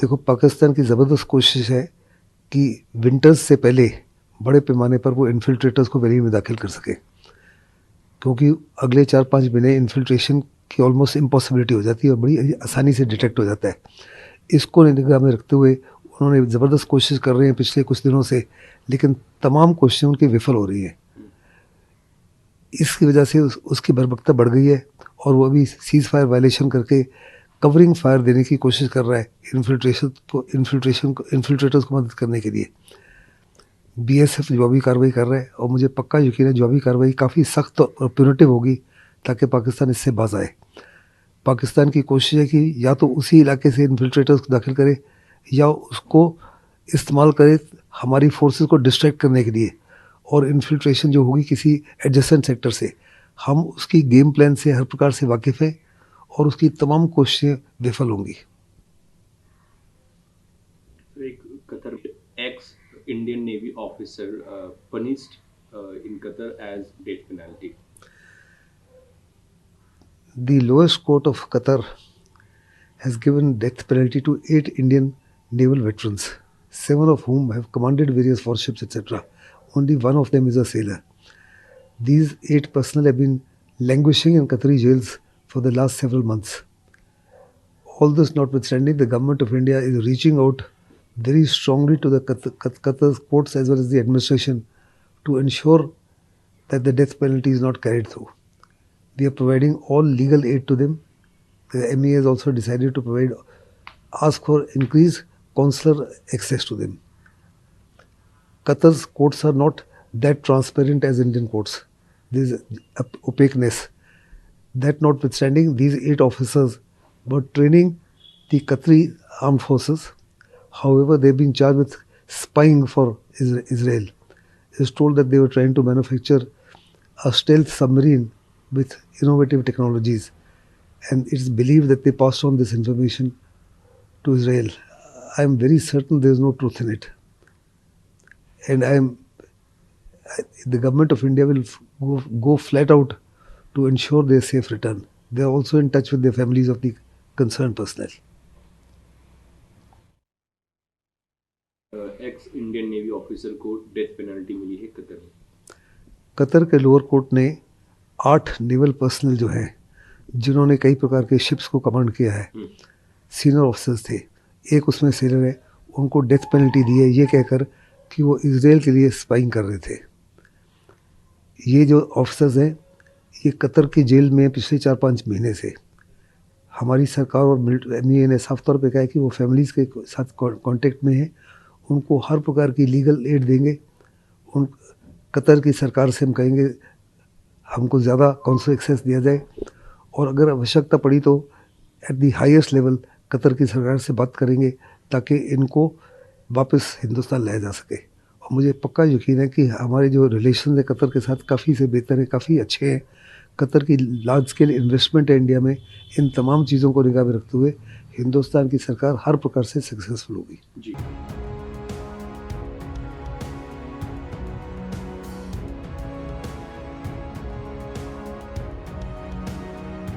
देखो, पाकिस्तान की ज़बरदस्त कोशिश है कि विंटर्स से पहले बड़े पैमाने पर वो इन्फिल्ट्रेटर्स को वैली में दाखिल कर सके, क्योंकि अगले 4-5 महीने इन्फिल्ट्रेशन की ऑलमोस्ट इम्पॉसिबिलिटी हो जाती है और बड़ी आसानी से डिटेक्ट हो जाता है। इसको निगाह में रखते हुए उन्होंने ज़बरदस्त कोशिश कर रहे हैं पिछले कुछ दिनों से, लेकिन तमाम कोशिशें उनकी विफल हो रही हैं। इसकी वजह से उसकी बर्बकता बढ़ गई है और वो अभी सीज़ फायर वायलेशन करके कवरिंग फायर देने की कोशिश कर रहा है इन्फिल्ट्रेटर्स को मदद करने के लिए। बीएसएफ जवाबी कार्रवाई कर रहा है और मुझे पक्का यकीन है जवाबी कार्रवाई काफ़ी सख्त और प्यूनिटिव होगी ताकि पाकिस्तान इससे बाज आए। पाकिस्तान की कोशिश है कि या तो उसी इलाके से इन्फिल्ट्रेटर्स को दाखिल करे या उसको इस्तेमाल करे हमारी फोर्सेस को डिस्ट्रैक्ट करने के लिए, और इन्फिल्ट्रेशन जो होगी किसी एडजेसेंट सेक्टर से, हम उसकी गेम प्लान से हर प्रकार से वाकिफ़ हैं और उसकी तमाम कोशिशें विफल होंगी। एक Qatar x Indian navy officer punished in Qatar as death penalty. The lowest court of Qatar has given death penalty to 8 Indian naval veterans, 7 of whom have commanded various warships, etc. Only one of them is a sailor. These 8 personnel have been languishing in Qatari jails for the last several months. All this notwithstanding, the government of India is reaching out very strongly to the Qatar's courts as well as the administration to ensure that the death penalty is not carried through. We are providing all legal aid to them. The MEA has also decided to ask for increased consular access to them. Qatar's courts are not that transparent as Indian courts. There is opaqueness. That notwithstanding, these 8 officers were training the Qatari armed forces. However, they've been charged with spying for Israel. It is told that they were trying to manufacture a stealth submarine with innovative technologies, and it's believed that they passed on this information to Israel. I am very certain there is no truth in it, and the government of India will go flat out to ensure their safe return. They are also in touch with the families of the concerned personnel. X Indian navy officer को death penalty मिली है Qatar में। Qatar के lower court ने 8 naval personal जो हैं, जिन्होंने कई प्रकार के शिप्स को कमांड किया है, सीनियर ऑफिसर्स थे, एक उसमें सेलर है, उनको डेथ पेनल्टी दी है ये कहकर कि वो इजराइल के लिए स्पाइंग कर रहे थे। ये जो ऑफिसर्स हैं ये कतर की जेल में पिछले 4-5 महीने से हमारी सरकार और MEA ने साफ तौर पे कहा है कि वो फैमिलीज़ के साथ कांटेक्ट में हैं, उनको हर प्रकार की लीगल एड देंगे। उन कतर की सरकार से हम कहेंगे हमको ज़्यादा काउंसलर एक्सेस दिया जाए, और अगर आवश्यकता पड़ी तो at the highest level Qatar की सरकार से बात करेंगे ताकि इनको वापस हिंदुस्तान लाया जा सके। और मुझे पक्का यकीन है कि हमारे जो रिलेशन है कतर के साथ काफ़ी से बेहतर हैं, काफ़ी अच्छे हैं। कतर की लार्ज स्केल इन्वेस्टमेंट है इंडिया में। इन तमाम चीज़ों को निगाह में रखते हुए हिंदुस्तान की सरकार हर प्रकार से सक्सेसफुल होगी। जी।